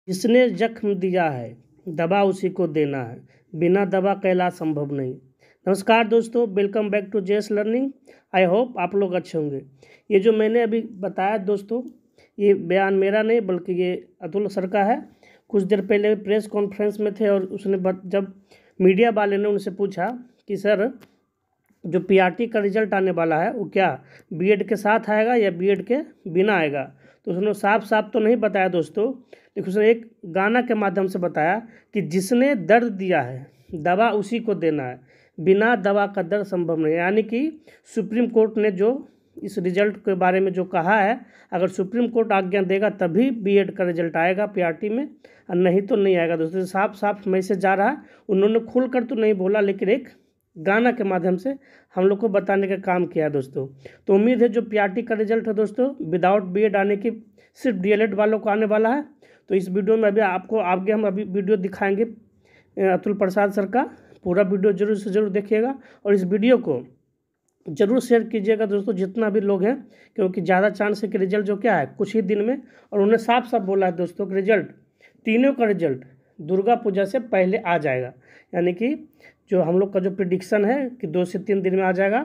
जिसने जख्म दिया है दवा उसी को देना है, बिना दवा का इलाज संभव नहीं। नमस्कार दोस्तों, welcome back to JS learning. I hope आप लोग अच्छे होंगे। ये जो मैंने अभी बताया दोस्तों, ये बयान मेरा नहीं बल्कि ये अतुल सर का है। कुछ देर पहले प्रेस कॉन्फ्रेंस में थे और उसने जब मीडिया वाले ने उनसे पूछा कि सर जो पीआरटी का रिजल्ट आने वाला है वो क्या बीएड के साथ आएगा या बीएड के बिना आएगा, तो उसने साफ साफ तो नहीं बताया दोस्तों, लेकिन उसने एक गाना के माध्यम से बताया कि जिसने दर्द दिया है दवा उसी को देना है, बिना दवा का दर्द संभव नहीं। यानी कि सुप्रीम कोर्ट ने जो इस रिजल्ट के बारे में जो कहा है, अगर सुप्रीम कोर्ट आज्ञा देगा तभी बीएड का रिजल्ट आएगा पीआरटी में, और नहीं तो नहीं आएगा दोस्तों। साफ साफ मैसेज जा रहा है। उन्होंने खुल कर तो नहीं बोला, लेकिन एक गाना के माध्यम से हम लोग को बताने का काम किया है दोस्तों। तो उम्मीद है जो पीआरटी का रिजल्ट है दोस्तों विदाउट बीएड आने की सिर्फ डीएलएड वालों को आने वाला है। तो इस वीडियो में अभी आपको आगे हम अभी वीडियो दिखाएंगे अतुल प्रसाद सर का। पूरा वीडियो जरूर से जरूर देखिएगा और इस वीडियो को जरूर शेयर कीजिएगा दोस्तों, जितना भी लोग हैं, क्योंकि ज़्यादा चांस है कि रिजल्ट जो क्या है कुछ ही दिन में। और उन्होंने साफ साफ बोला है दोस्तों कि रिजल्ट तीनों का रिजल्ट दुर्गा पूजा से पहले आ जाएगा। यानी कि जो हम लोग का जो प्रिडिक्शन है कि 2 से 3 दिन में आ जाएगा,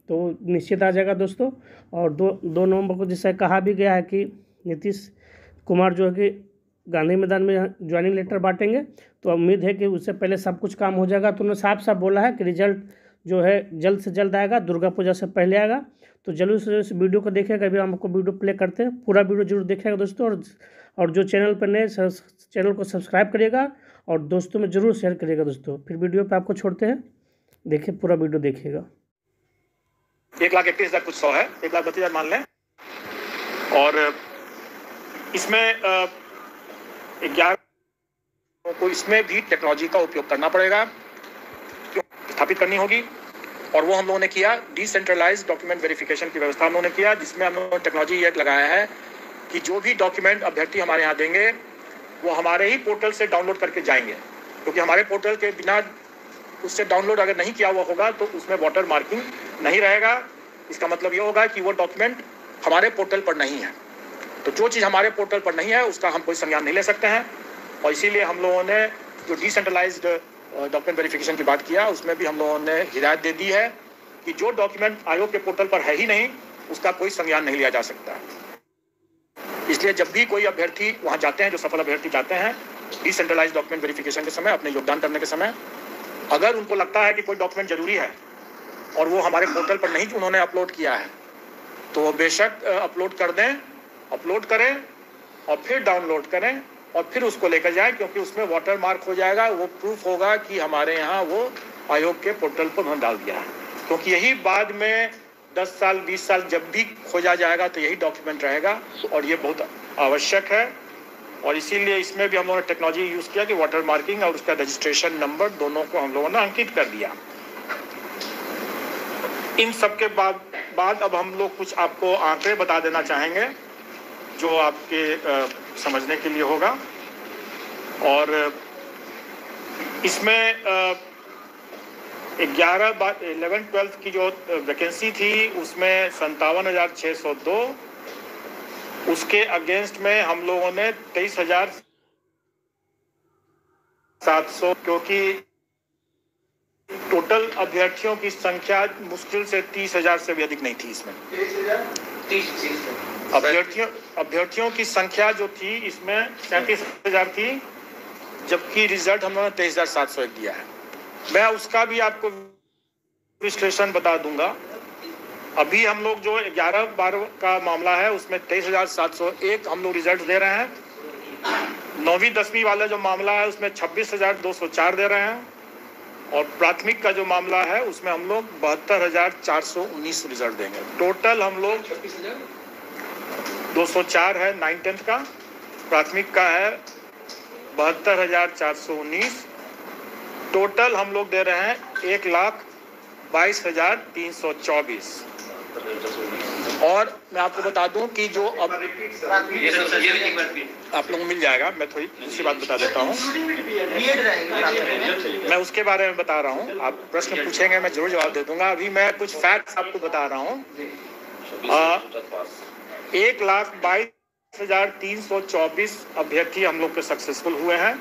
तो निश्चित आ जाएगा दोस्तों। और 2 नवंबर को जैसे कहा भी गया है कि नीतीश कुमार जो है कि गांधी मैदान में ज्वाइनिंग लेटर बांटेंगे, तो उम्मीद है कि उससे पहले सब कुछ काम हो जाएगा। तो उन्होंने साफ साफ बोला है कि रिजल्ट जो है जल्द से जल्द आएगा, दुर्गा पूजा से पहले आएगा। तो जरूर से इस वीडियो को देखिएगा। अभी हम आपको वीडियो प्ले करते हैं, पूरा वीडियो जरूर देखिएगा दोस्तों। और जो चैनल पर नए, चैनल को सब्सक्राइब करिएगा और दोस्तों में जरूर शेयर करिएगा दोस्तों। फिर वीडियो पे आपको छोड़ते हैं, देखिए पूरा वीडियो देखिएगा। 1,31,000 कुछ 100 है, 1,32,000 मान लें। और इसमें 11 को इसमें भी टेक्नोलॉजी का उपयोग करना पड़ेगा, स्थापित करनी होगी। और वो हम लोगों ने किया, डिसेंट्रलाइज्ड डॉक्यूमेंट वेरिफिकेशन की व्यवस्था हम लोगों ने किया, जिसमें हम लोगों ने टेक्नोलॉजी ये लगाया है कि जो भी डॉक्यूमेंट अभ्यर्थी हमारे यहाँ देंगे वो हमारे ही पोर्टल से डाउनलोड करके जाएंगे, क्योंकि हमारे पोर्टल के बिना उससे डाउनलोड अगर नहीं किया हुआ होगा तो उसमें वाटर मार्किंग नहीं रहेगा। इसका मतलब ये होगा कि वो डॉक्यूमेंट हमारे पोर्टल पर नहीं है। तो जो चीज़ हमारे पोर्टल पर नहीं है उसका हम कोई संज्ञान नहीं ले सकते हैं। और इसीलिए हम लोगों ने जो डिसेंट्रलाइज्ड डॉक्यूमेंट वेरिफिकेशन की बात किया, उसमें भी हम लोगों ने हिदायत दे दी है कि जो डॉक्यूमेंट आयोग के पोर्टल पर है ही नहीं उसका कोई संज्ञान नहीं लिया जा सकता। इसलिए जब भी कोई अभ्यर्थी वहाँ जाते हैं, जो सफल अभ्यर्थी जाते हैं डिसेंट्रलाइज्ड डॉक्यूमेंट वेरिफिकेशन के समय, अपने योगदान करने के समय, अगर उनको लगता है कि कोई डॉक्यूमेंट जरूरी है और वो हमारे पोर्टल पर नहीं उन्होंने अपलोड किया है, तो वो बेशक अपलोड कर दें, अपलोड करें और फिर डाउनलोड करें और फिर उसको लेकर जाएं, क्योंकि उसमें वाटर मार्क हो जाएगा। वो प्रूफ होगा कि हमारे यहाँ वो आयोग के पोर्टल पर उन्होंने डाल दिया है। क्योंकि यही बाद में 10 साल 20 साल जब भी खोजा जाएगा तो यही डॉक्यूमेंट रहेगा, और ये बहुत आवश्यक है। और इसीलिए इसमें भी हम लोगों ने टेक्नोलॉजी यूज़ किया कि वाटर मार्किंग और उसका रजिस्ट्रेशन नंबर दोनों को हम लोगों ने अंकित कर दिया। इन सब के बाद अब हम लोग कुछ आपको आंकड़े बता देना चाहेंगे जो आपके समझने के लिए होगा। और इसमें 11-12 की जो वैकेंसी थी उसमें 57,602, उसके अगेंस्ट में हम लोगों ने 23,700, क्योंकि टोटल अभ्यर्थियों की संख्या मुश्किल से 30,000 से भी अधिक नहीं थी। इसमें 30 अभ्यर्थियों की संख्या जो थी इसमें 37,000 थी, जबकि रिजल्ट हम लोगों ने 23,701 दिया है। मैं उसका भी आपको विश्लेषण बता दूंगा। अभी हम लोग जो 11-12 का मामला है उसमें 23,701 हम लोग रिजल्ट दे रहे हैं। 9वीं 10वीं वाला जो मामला है उसमें 26,204 दे रहे हैं। और प्राथमिक का जो मामला है उसमें हम लोग 72,419 रिजल्ट देंगे। टोटल हम लोग 204 है 9-10 का, प्राथमिक का है 72,419। टोटल हम लोग दे रहे हैं 1,22,324। और मैं आपको बता दूं कि जो अब आप लोगों को मिल जाएगा, मैं थोड़ी दूसरी बात बता देता हूं, मैं उसके बारे में बता रहा हूं। आप प्रश्न पूछेंगे मैं जरूर जवाब दे दूंगा। अभी मैं कुछ फैक्ट्स आपको बता रहा हूं। 1,22,000 10,324 अभ्यर्थी हम लोग के सक्सेसफुल हुए हैं।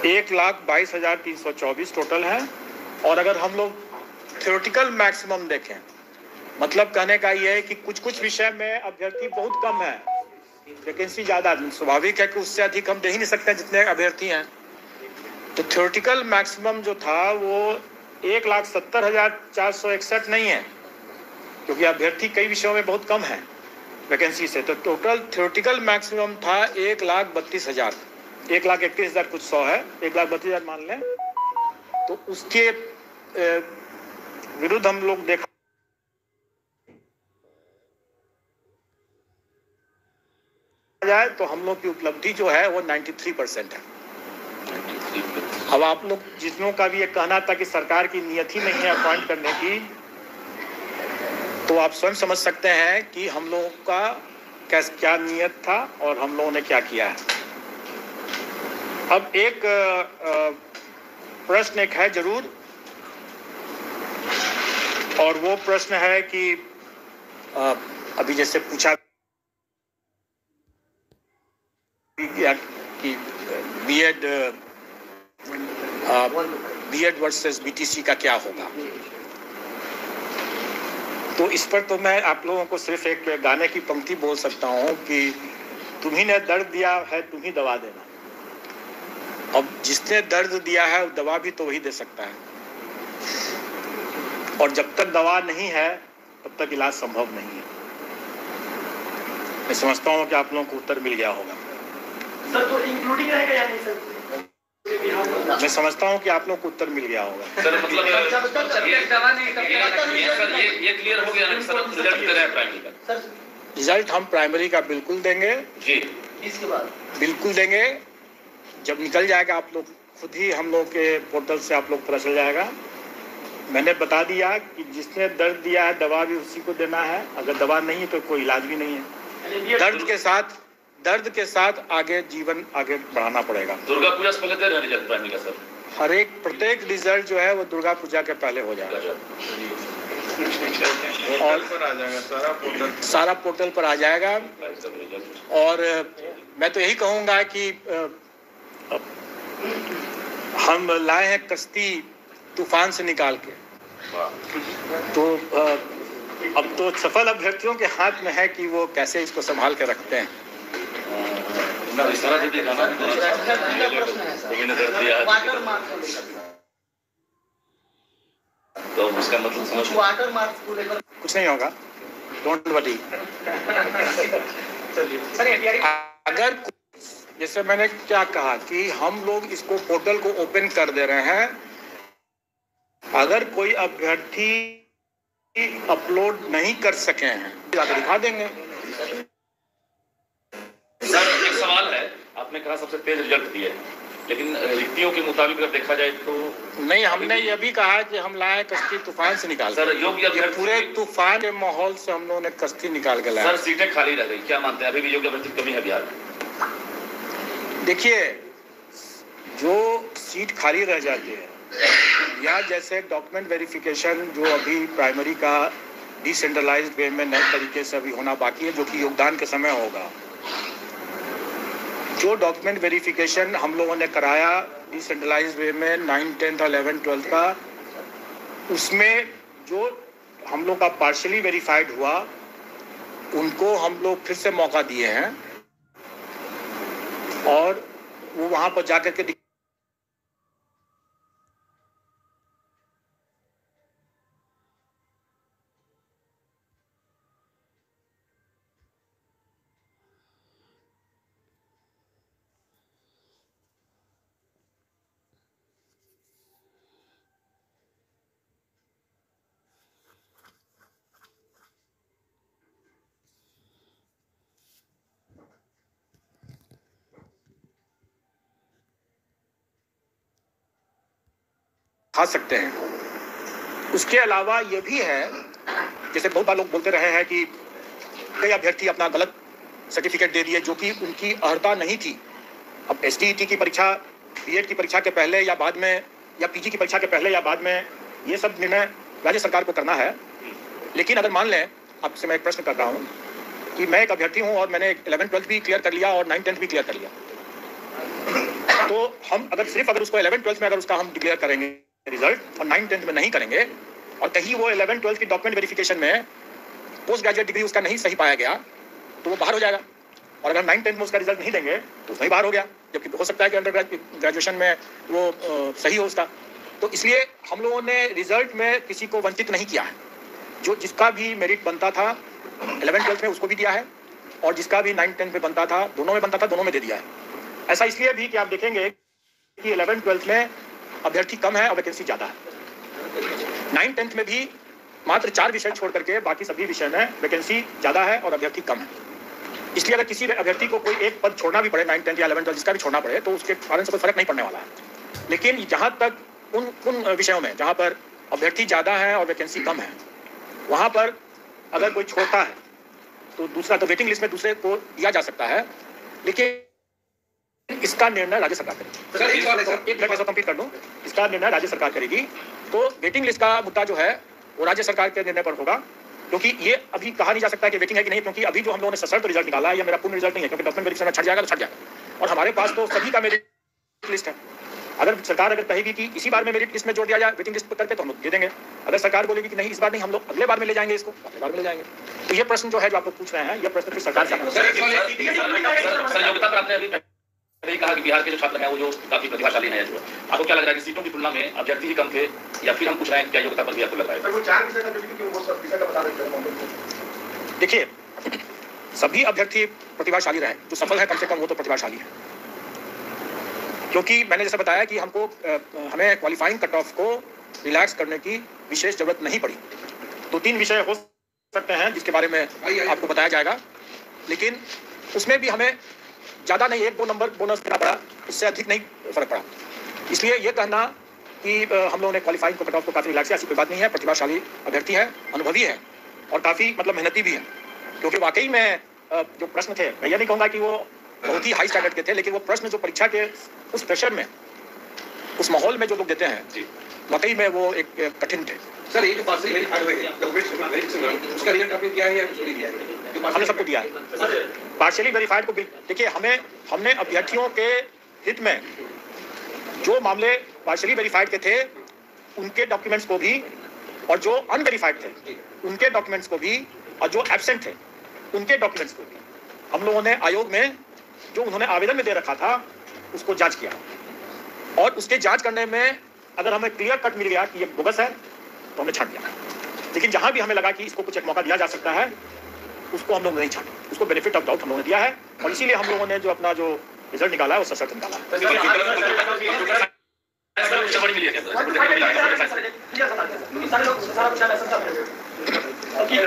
1,22,324 टोटल है। और अगर हम लोग थ्योरेटिकल मैक्सिमम देखें, मतलब कहने का ये है कि कुछ कुछ विषय में अभ्यर्थी बहुत कम है, वैकेंसी ज़्यादा, स्वाभाविक है कि उससे अधिक हम दे ही नहीं सकते जितने अभ्यर्थी हैं। तो थ्योरेटिकल मैक्सिमम जो था वो 1,70,461 नहीं है, क्योंकि अभ्यर्थी कई विषयों में बहुत कम है वैकेंसी से। तो टोटल थ्योरेटिकल मैक्सिमम था 1,32,000, 1,31,000 कुछ 100 है, 1,32,000 मान लें। तो उसके विरुद्ध हम लोग देखा जाए तो हम लोग की उपलब्धि जो है वो 93% है। अब आप लोग जितनों का भी ये कहना था कि सरकार की नियत ही नहीं है अपॉइंट करने की, तो आप स्वयं समझ सकते हैं कि हम लोगों का क्या नियत था और हम लोगों ने क्या किया है। अब एक प्रश्न एक है जरूर, और वो प्रश्न है कि अभी जैसे पूछा कि बीएड वर्सेस बीटीसी का क्या होगा। तो इस पर तो मैं आप लोगों को सिर्फ एक गाने की पंक्ति बोल सकता हूँ कि तुम्ही ने दर्द दिया है तुम ही दवा देना। अब जिसने दर्द दिया है दवा भी तो वही दे सकता है, और जब तक दवा नहीं है तब तक इलाज संभव नहीं है। मैं समझता हूँ कि आप लोगों को उत्तर मिल गया होगा। सर तो इंक्लूडिंग रहेगा या नहीं सर? मैं समझता हूँ कि आप लोगों को उत्तर मिल गया होगा। सर मतलब ये क्लियर हो गया ना सर, रिजल्ट दे रहे हैं प्राइमरी का। रिजल्ट हम प्राइमरी का बिल्कुल देंगे जी, इसके बाद बिल्कुल देंगे। जब निकल जाएगा आप लोग खुद ही हम लोग के पोर्टल से आप लोग पता चल जाएगा। मैंने बता दिया कि जिसने दर्द दिया है दवा भी उसी को देना है, अगर दवा नहीं है तो कोई इलाज भी नहीं है। दर्द के साथ आगे जीवन आगे बढ़ाना पड़ेगा। दुर्गा पूजा से पहले दे रहे हैं रिजल्ट प्राइमरी का सर? हर एक प्रत्येक रिजल्ट जो है वो दुर्गा पूजा के पहले हो जाएगा और सारा पोर्टल पर आ जाएगा। और मैं तो यही कहूँगा कि हम लाए हैं कश्ती तूफान से निकाल के, तो अब तो सफल अभ्यर्थियों के हाथ में है कि वो कैसे इसको संभाल के रखते हैं। तो उसका मतलब समझ वाटर मार्क्स को लेकर कुछ नहीं होगा, डोंट वरी। अगर जैसे मैंने क्या कहा कि हम लोग इसको पोर्टल को ओपन कर दे रहे हैं, अगर कोई अभ्यर्थी अपलोड नहीं कर सके हैं जाकर दिखा देंगे। सर एक सवाल है, आपने कहा सबसे तेज रिजल्ट दिए, लेकिन रिक्तियों के मुताबिक अगर देखा जाए तो नहीं, हमने ये भी कहा कि हम लाए कश्ती तूफान से निकाल। सर योग्य अभ्यर्थी पूरे तूफान के माहौल से हम लोगों ने कश्ती निकाल के लाया। सर सीटें खाली रह गई, क्या मानते हैं अभी भी योग्य अभ्यर्थी की कमी है बिहार में? देखिए, जो सीट खाली रह जाती है या जैसे डॉक्यूमेंट वेरिफिकेशन जो अभी प्राइमरी का डिसेंट्रलाइज्ड वे में नए तरीके से अभी होना बाकी है, जो कि योगदान के समय होगा। जो डॉक्यूमेंट वेरिफिकेशन हम लोगों ने कराया डिसेंट्रलाइज्ड वे में 9th 10th 11th 12th का, उसमें जो हम लोग का पार्शली वेरीफाइड हुआ उनको हम लोग फिर से मौका दिए हैं और वो वहाँ पर जाकर के खा सकते हैं। उसके अलावा ये भी है, जैसे बहुत बार लोग बोलते रहे हैं कि कई अभ्यर्थी अपना गलत सर्टिफिकेट दे दिए जो कि उनकी अर्हता नहीं थी। अब एसटीईटी की परीक्षा, बीएड की परीक्षा के पहले या बाद में, या पीजी की परीक्षा के पहले या बाद में, ये सब निर्णय राज्य सरकार को करना है। लेकिन अगर मान लें, आपसे मैं एक प्रश्न कर रहा हूँ कि मैं एक अभ्यर्थी हूं और मैंने 11th-12th भी क्लियर कर लिया और 9th-10th भी क्लियर कर लिया, तो हम अगर उसको 11th-12th में अगर उसका हम डिक्लेयर करेंगे रिजल्ट और 9th-10th में नहीं करेंगे और कहीं वो 11th-12th की डॉक्यूमेंट वेरिफिकेशन में पोस्ट ग्रेजुएट डिग्री उसका नहीं सही पाया गया तो वो बाहर हो जाएगा, और अगर 9th-10th में उसका रिजल्ट नहीं देंगे तो उसमें बाहर हो गया, जबकि हो सकता है कि अंडर ग्रेजुएशन में वो सही हो उसका। तो इसलिए हम लोगों ने रिजल्ट में किसी को वंचित नहीं किया है, जो जिसका भी मेरिट बनता था 11th-12th में उसको भी दिया है और जिसका भी 9th-10th में बनता था, दोनों में बनता था, दोनों में दे दिया है। ऐसा इसलिए भी कि आप देखेंगे कि 11th-12th में अभ्यर्थी कम है और वैकेंसी ज़्यादा है। 9th-10th में भी मात्र 4 विषय छोड़ करके बाकी सभी विषय में वैकेंसी ज़्यादा है और अभ्यर्थी कम है। इसलिए अगर किसी अभ्यर्थी को कोई एक पद छोड़ना भी पड़े 9th-10th या 11th-12th जिसका भी छोड़ना पड़े तो उसके कारण से कोई फर्क नहीं पड़ने वाला है। लेकिन जहाँ तक उन विषयों में जहाँ पर अभ्यर्थी ज़्यादा है और वैकेंसी कम है, वहाँ पर अगर कोई छोड़ता है तो दूसरा तो वेटिंग लिस्ट में दूसरे को दिया जा सकता है, लेकिन इसका निर्णय राज्य सरकार करेगी। एक मिनट कंप्लीट कर दूं, इसका निर्णय राज्य सरकार करेगी। तो वेटिंग लिस्ट का मुद्दा जो है वो राज्य सरकार के निर्णय पर होगा, क्योंकि ये अभी कहा नहीं जा सकता कि वेटिंग है कि नहीं, क्योंकि अभी जो हम लोगों ने सशर्त रिजल्ट निकाला है ये मेरा पूर्ण रिजल्ट नहीं है, क्योंकि डॉक्यूमेंट वेरिफिकेशन में छट जाएगा तो छट जाएगा, और हमारे पास तो सभी का मेरिट लिस्ट है। अगर सरकार कहेगी कि इसी बार में मेरिट लिस्ट में जोड़ दिया जाए वेटिंग लिस्ट पर करके तो हम लोग दे देंगे। अगर सरकार बोलेगी कि नहीं इस बार नहीं, हम लोग अगले बार में ले जाएंगे, इसको अगले बार में ले जाएंगे। तो ये प्रश्न जो है जो आप लोग पूछ रहे हैं, ये प्रश्न फिर सरकार से योग्यता पर आपने अभी नहीं कहा कि बिहार के जो छात्र हैं वो जो काफी प्रतिभाशाली हैं, आपको क्या लग रहा है कि सीटों की तुलना में अभ्यर्थी ही कम थे, या फिर हम पूछ रहे हैं क्या योग्यता पर भी आपको लग रहा है? देखिए, सभी अभ्यर्थी प्रतिभाशाली रहे, जो सफल है कम से कम वो तो प्रतिभाशाली है, क्योंकि मैंने जैसे बताया कि हमें क्वालिफाइंग कट ऑफ को रिलैक्स करने की विशेष जरूरत नहीं पड़ी। 2-3 विषय हो सकते हैं जिसके बारे में आपको बताया जाएगा, लेकिन उसमें भी हमें ज़्यादा नहीं 1-2 नंबर बोनस देना पड़ा, इससे अधिक नहीं फर्क पड़ा। इसलिए ये कहना कि हम लोगों ने क्वालिफाइंग कट ऑफ को काफ़ी रिलैक्स किया, ऐसी कोई बात नहीं है। प्रतिभाशाली अभ्यर्थी है, अनुभवी है और काफ़ी मेहनती भी है, क्योंकि वाकई में जो प्रश्न थे, मैं ये नहीं कहूँगा कि वो बहुत ही हाई स्टैंडर्ड के थे, लेकिन वो प्रश्न जो परीक्षा के उस प्रेशर में, उस माहौल में जो लोग देते हैं, वाकई में वो एक कठिन थे। सर ये जो पार्शियल वेरीफाइड हुए हैं उसका रिजल्ट आपने दिया है या किसको दिया है? हमने सबको दिया है। पार्शियली वेरीफाइड को देखिए, हमने अभ्यर्थियों के हित में जो मामले पार्शियली वेरीफाइड के थे उनके डॉक्यूमेंट्स को भी, और जो अनवेरीफाइड थे उनके डॉक्यूमेंट्स को भी, और जो एब्सेंट थे उनके डॉक्यूमेंट्स को भी हम लोगों ने आयोग में जो उन्होंने आवेदन में दे रखा था उसको जांच किया, और उसके जांच करने में अगर हमें क्लियर कट मिल गया कि ये बोगस है तो हमने छांट दिया। लेकिन जहां भी हमें लगा कि इसको कुछ एक मौका दिया जा सकता है उसको हम लोग नहीं छांटे, उसको बेनिफिट ऑफ डाउट हम लोगों ने दिया है, और इसीलिए हम लोगों ने जो अपना जो रिजल्ट निकाला है वो सशर्त निकाला है।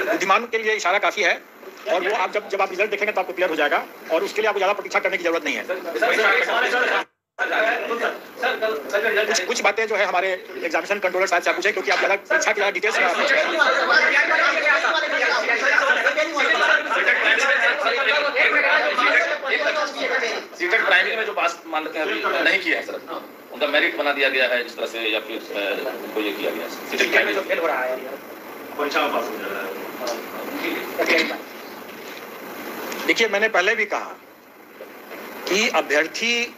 बुद्धिमान के लिए इशारा काफी है, और वो आप जब आप रिजल्ट देखेंगे तो आपको क्लियर हो जाएगा, और उसके लिए आपको ज्यादा प्रतीक्षा करने की जरूरत नहीं है। कुछ बातें जो है हमारे एग्जामिनेशन कंट्रोलर साहब से पूछे, क्योंकि आप ज्यादा परीक्षा की डिटेल्स सीटेट प्राइमरी में जो पास मान लेते हैं अभी नहीं किया है सर, उनका मेरिट बना दिया गया है जिस तरह से, या फिर उनको ये किया गया है सीटेट प्राइमरी जो फेल हो रहा है परीक्षा में पास हो जा रहा है। देखिए, मैंने पहले भी कहा कि अभ्यर्थी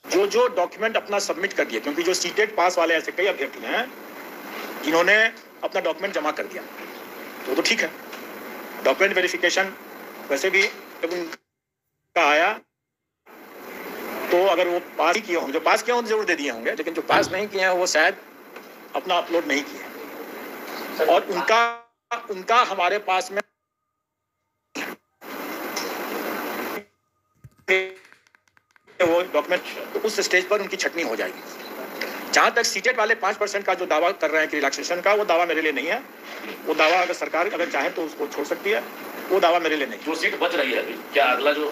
जो डॉक्यूमेंट अपना सबमिट कर दिए, क्योंकि जो सीटेट पास वाले ऐसे कई अभ्यर्थी हैं जिन्होंने अपना डॉक्यूमेंट जमा कर दिया, तो ठीक है। डॉक्यूमेंट वेरिफिकेशन वैसे भी जब उनका आया तो अगर वो पास ही किए होंगे, जो पास किए होंगे जरूर दे दिए होंगे, लेकिन जो पास नहीं किए हैं वो शायद अपना अपलोड नहीं किए, और उनका हमारे पास में वो डॉक्यूमेंट, तो उस स्टेज पर उनकी छटनी हो जाएगी। जहां तक सीटेट वाले 5% का जो दावा कर रहे हैं कि रिलैक्सेशन का, वो दावा मेरे लिए नहीं है। वो दावा अगर सरकार अगर चाहे तो उसको छोड़ सकती है, वो दावा मेरे लिए नहीं। जो सीट बच रही है अभी, क्या अगला जो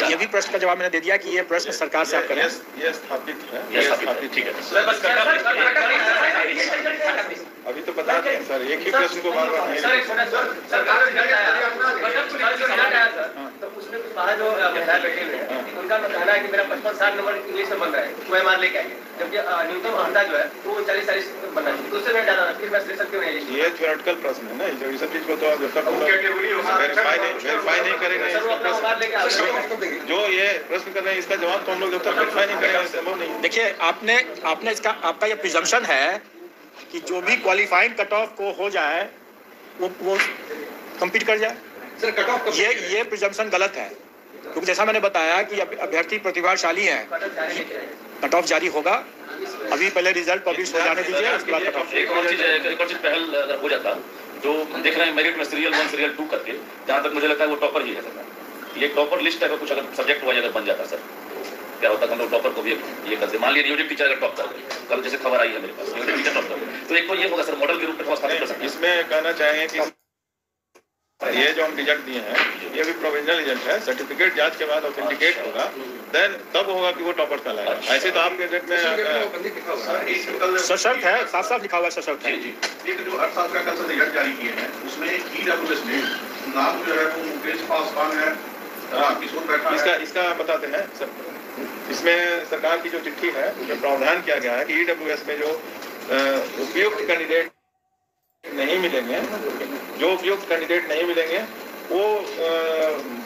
ये भी प्रश्न का जवाब मैंने दे दिया कि ये प्रश्न सरकार से आप करें। ये स्थापित है, ठीक है। अभी तो बता दें सर, एक ही प्रश्न को बार बार तो उसमें कुछ बाहर जो विधायक बैठे हुए हैं उनका कहना है कि मेरा 55-60 नंबर इंग्लिश में बन रहा है, OMR लेके आएंगे, जबकि न्यूनतम अर्हता जो है वो 40-40 बनना चाहिए, तो उससे मैं जाना फिर मैं सिलेक्शन क्यों नहीं? ये थ्योरेटिकल प्रश्न है ना, रिजल्ट को तो जब तक वेरीफाई नहीं करेंगे सर वो अपना उम्मीदवार लेके आ रहे हैं। जो ये प्रश्न कर रहे हैं इसका जवाब तो हम लोग जब तक वेरीफाई नहीं करेंगे संभव नहीं। देखिए आपने इसका आपका ये प्रिजम्पशन है कि जो भी क्वालिफाइंग कट ऑफ को हो जाए वो कम्पीट कर जाए। सर कट ऑफ ये प्रिजम्पशन गलत है, क्योंकि जैसा मैंने बताया कि अभ्यर्थी प्रतिभाशाली हैं, कट ऑफ जारी होगा। अभी पहले रिजल्ट पब्लिश हो जाने दीजिए, उसके बाद कट ऑफ। एक और चीज पहल अगर हो जाता, जो देख रहे हैं मेरिट में सीरियल 1 सीरियल 2 करके, जहाँ तक मुझे लगता है वो टॉपर ही है सर। ये टॉपर लिस्ट है, कुछ अगर सब्जेक्ट वाइज अगर बन जाता सर, क्या होता है हम लोग टॉपर को भी ये करते। मान लीजिए नियोजित टीचर अगर टॉप कर गए, कल जैसे खबर आई है मेरे पास नियोजित टीचर टॉप कर गए, तो एक तो ये होगा सर मॉडल के रूप में स्थापित कर सकते हैं। इसमें कहना चाहेंगे कि ये जो हम रिजल्ट दिए हैं ये भी प्रोविजनल रिजल्ट है, सर्टिफिकेट जांच के बाद ऑथेंटिकेट होगा, देन तब होगा कि वो टॉपर कहलाएगा। ऐसे तो आपके डेट में सशर्त है, साफ साफ लिखा हुआ है सशर्त है। एक जो 8 साल का कल से रिजल्ट जारी किए हैं उसमें ईडब्ल्यूएस में नाम जो है वो मुकेश पासवान है, किशोर बैठा है। इसका बताते हैं सर। इसमें सरकार की जो चिट्ठी है उसमें प्रावधान किया गया है कि ईडब्ल्यूएस में जो उपयुक्त कैंडिडेट नहीं मिलेंगे, वो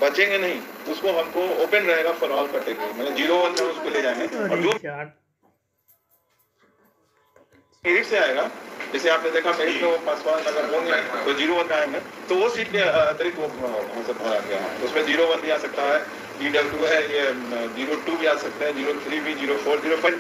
बचेंगे नहीं, उसको हमको ओपन रहेगा फॉर ऑल कैटेगरी, मतलब 0-1 में उसको ले जाएंगे। और जो मेरिट से आएगा, जैसे आपने देखा मेरिट में वो पासवान अगर होंगे तो 0-1 में आएंगे, तो वो सीट के अतिरिक्त वो मतलब भरा गया है। उसमें 0-1 भी आ सकता है, EW है, ये 0-2 भी आ सकते हैं, 0-3 भी, 0-4, 0-5